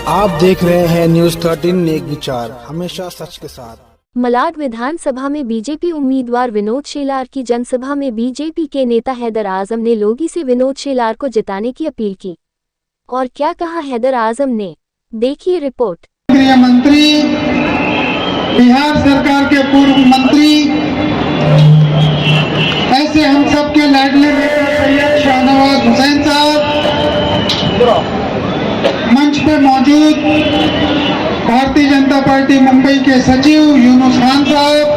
आप देख रहे हैं न्यूज 13 नेक विचार, हमेशा सच के साथ। मलाड विधानसभा में बीजेपी उम्मीदवार विनोद शेलार की जनसभा में बीजेपी के नेता हैदर आजम ने लोगों से विनोद शेलार को जिताने की अपील की। और क्या कहा हैदर आजम ने, देखिए रिपोर्ट। गृह मंत्री, बिहार सरकार के पूर्व मंत्री, ऐसे हम सबके लाडले बेटे सैयद शाहनवाज हुसैन साहब, मंच पे मौजूद भारतीय जनता पार्टी मुंबई के सचिव यूनुस खान साहब,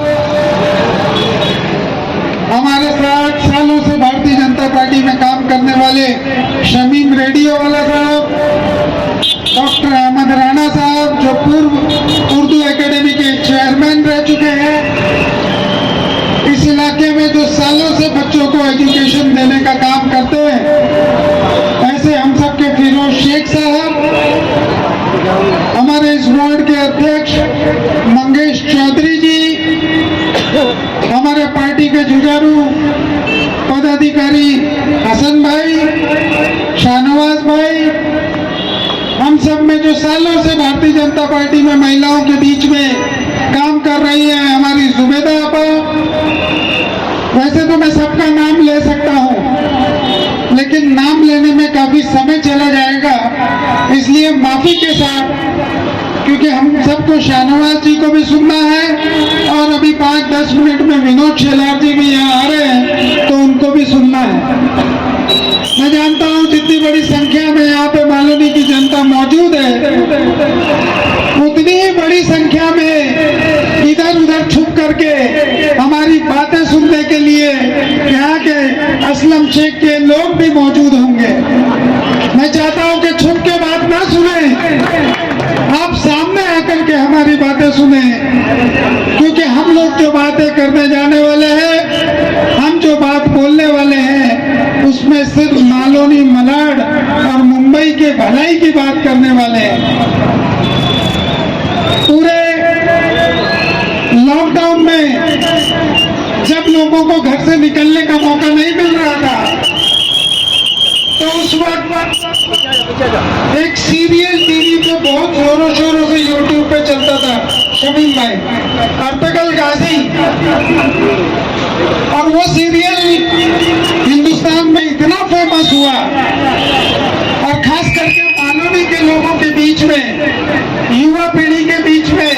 हमारे 60 सालों से भारतीय जनता पार्टी में काम करने वाले शमीम रेडियो वाला साहब, डॉक्टर अहमद राणा साहब जो पूर्व उर्दू एकेडमी के चेयरमैन रह चुके हैं, इस इलाके में जो सालों से बच्चों को एजुकेशन देने का काम करते हैं, ऐसे हम सब के फिरोज शेख साहब, हमारे इस वार्ड के अध्यक्ष मंगेश चौधरी जी, हमारे पार्टी के जुझारू पदाधिकारी हसन भाई, शाहनवाज भाई, हम सब में जो सालों से भारतीय जनता पार्टी में महिलाओं के बीच में काम कर रही है हमारी जुबेदा आपा। वैसे तो मैं सबका नाम ले सकता हूं, लेकिन नाम लेने में काफी समय चला जाएगा, इसलिए माफी के साथ, क्योंकि हम सबको शाहनवाज जी को भी सुनना है और अभी 5-10 मिनट में विनोद शेलार जी भी यहाँ आ रहे हैं तो उनको भी सुनना है। मैं जानता हूँ जितनी बड़ी संख्या में यहाँ पे मालोनी की जनता मौजूद है, उतनी ही बड़ी संख्या में इधर उधर छुप करके हमारी बातें सुनने के लिए यहाँ के असलम शेख के लोग भी मौजूद होंगे। मैं चाहता हूँ कि छुप के बात ना सुने, आप सामने आकर के हमारी बातें सुने, क्योंकि हम लोग जो बातें करने जाने वाले हैं, हम जो बात बोलने वाले हैं, उसमें सिर्फ मालोनी, मलाड और मुंबई के भलाई की बात करने वाले हैं। पूरे लॉकडाउन में जब लोगों को घर से निकलने का मौका नहीं मिल रहा था, तो उस वक्त एक सीरियल टीवी पे बहुत जोरों शोरों से यूट्यूब पे चलता था, शमीम भाई, अर्तगल गाजी, और वो सीरियल हिंदुस्तान में इतना फेमस हुआ और खास करके मालोनी के लोगों के बीच में, युवा पीढ़ी के बीच में,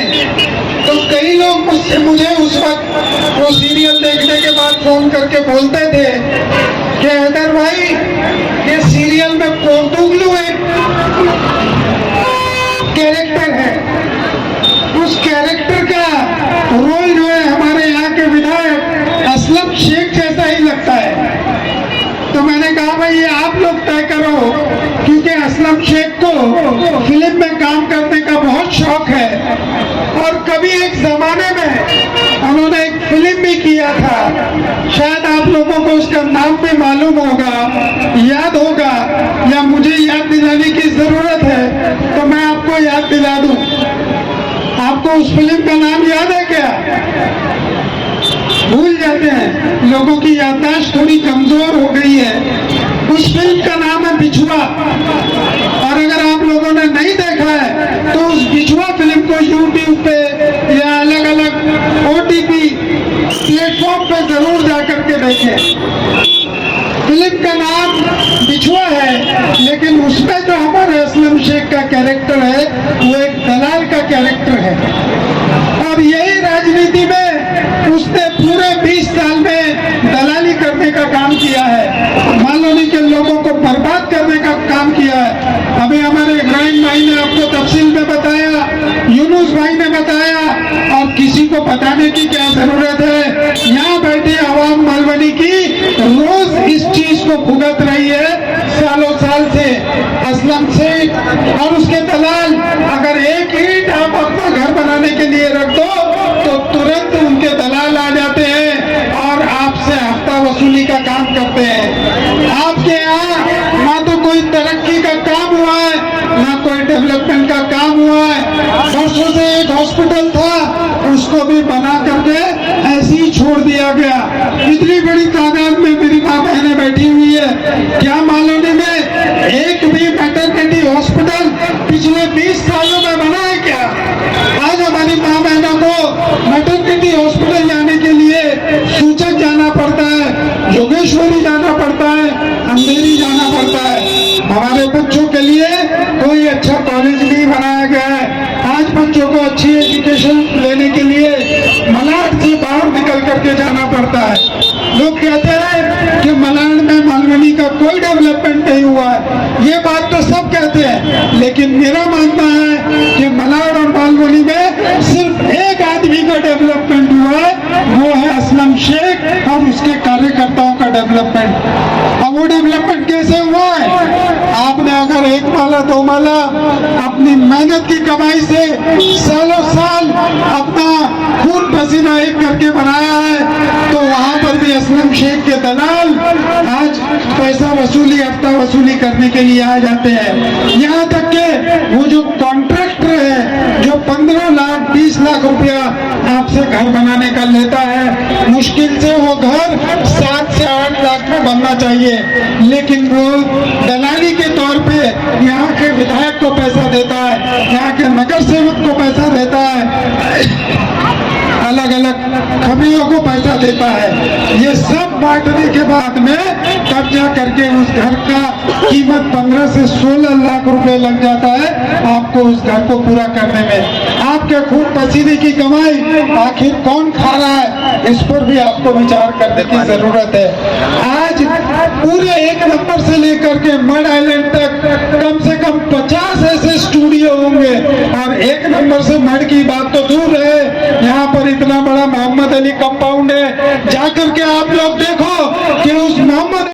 तो कई लोग मुझे उस वक्त वो सीरियल देखने के बाद फोन करके बोलते थे कि हैदर भाई, ये सीरियल में पोर्टुगलू एक कैरेक्टर है, उस कैरेक्टर का रोल जो है हमारे यहाँ के विधायक असलम शेख जैसा ही लगता है। तो मैंने कहा भाई ये आप लोग तय करो, क्योंकि असलम शेख को फिल्म में काम करने का बहुत शौक है और कभी एक जमाने में उन्होंने एक फिल्म भी किया था, शायद आप लोगों को उसका नाम भी मालूम होगा, याद होगा, या मुझे याद दिलाने की जरूरत है तो मैं आपको याद दिला दूं। आपको उस फिल्म का नाम याद है क्या? भूल जाते हैं, लोगों की याददाश्त थोड़ी कमजोर हो गई है। उस फिल्म का नाम है बिछुआ, और अगर आप लोगों ने नहीं देखा है तो उस बिछुआ फिल्म को यूट्यूब पे या अलग अलग OTT प्लेटफॉर्म पे जरूर जाकर के देखें। फिल्म का नाम बिछुआ है, लेकिन उसमें जो हमारे असलम शेख का कैरेक्टर है वो एक दलाल का कैरेक्टर है, और यही राजनीति में उसने पूरे 20 साल में दलाली करने का काम किया है, मालोनी के लोगों को बर्बाद करने का काम किया है। अभी हमारे इब्राहिम भाई ने आपको तफसील में बताया, यूनुस भाई ने बताया, और किसी को बताने की क्या जरूरत है। यहाँ बैठी आवाम मालवनी की रोज इस चीज को भुगत रही है सालों साल से। असलम शेख और उसके दलाल अगर एक ईंट आप अपना घर बनाने के लिए रख दो तो तुरंत उनके दलाल आ जाते हैं और आपसे हफ्ता वसूली का काम करते हैं। आपके यहाँ ना तो कोई तरक्की का काम हुआ है, ना कोई डेवलपमेंट का काम हुआ है। वर्षों से एक हॉस्पिटल था, उसको भी बना करके ऐसे ही छोड़ दिया गया। इतनी बड़ी तादाद में मेरी माँ बहनें बैठी हुई है, क्या मालूम में एक भी मैटरनिटी हॉस्पिटल पिछले पिछले 20 सालों में बना है क्या? आज हमारी माँ बहनों को मैटरनिटी हॉस्पिटल जाने के लिए सूचक जाना पड़ता है, जोगेश्वरी जाना पड़ता है, अंधेरी जाना पड़ता है। हमारे बच्चों के लिए कोई अच्छा कॉलेज नहीं बनाया गया है। आज बच्चों को अच्छी एजुकेशन लेने के लिए मलाड से बाहर निकल करके जाना पड़ता है। लोग कहते हैं कि मलाड में मालवनी का कोई डेवलपमेंट नहीं हुआ है। ये बात तो सब कहते हैं, लेकिन मेरा मानना है कि मलाड और मालवनी में सिर्फ एक आदमी का डेवलपमेंट हुआ है, वो है असलम शेख और उसके कार्यकर्ताओं का डेवलपमेंट। अब वो डेवलपमेंट कैसे हुआ है? आपने अगर एक माला दो माला अपनी मेहनत की कमाई से सालों साल अपना खून पसीना एक करके बनाया है, तो वहां पर भी असलम शेख के दलाल आज पैसा वसूली हफ्ता वसूली करने के लिए आ जाते हैं। यहाँ तक के वो जो कॉन्ट्रैक्टर है जो 15 लाख 20 लाख रुपया आपसे घर बनाने का लेता है, मुश्किल से वो घर 7 से 8 लाख में बनना चाहिए, लेकिन वो दलाली के तौर पे यहाँ के विधायक को पैसा देता है, यहाँ के नगर सेवक को पैसा देता है, अलग अलग खबरियों को पैसा देता है। ये सब बांटने के बाद में कब्जा करके उस घर का कीमत 15 से 16 लाख रुपए लग जाता है आपको उस घर को पूरा करने में। आपके खून पसीने की कमाई आखिर कौन खा रहा है, इस पर भी आपको विचार करने की जरूरत है। आज पूरे 1 नंबर से लेकर के मड आइलैंड तक कम से कम 50 ऐसे स्टूडियो होंगे, और 1 नंबर से मड की बात तो दूर है, यहाँ पर इतना बड़ा मोहम्मद अली कंपाउंड है। जाकर के आप लोग देखो कि उस मोहम्मद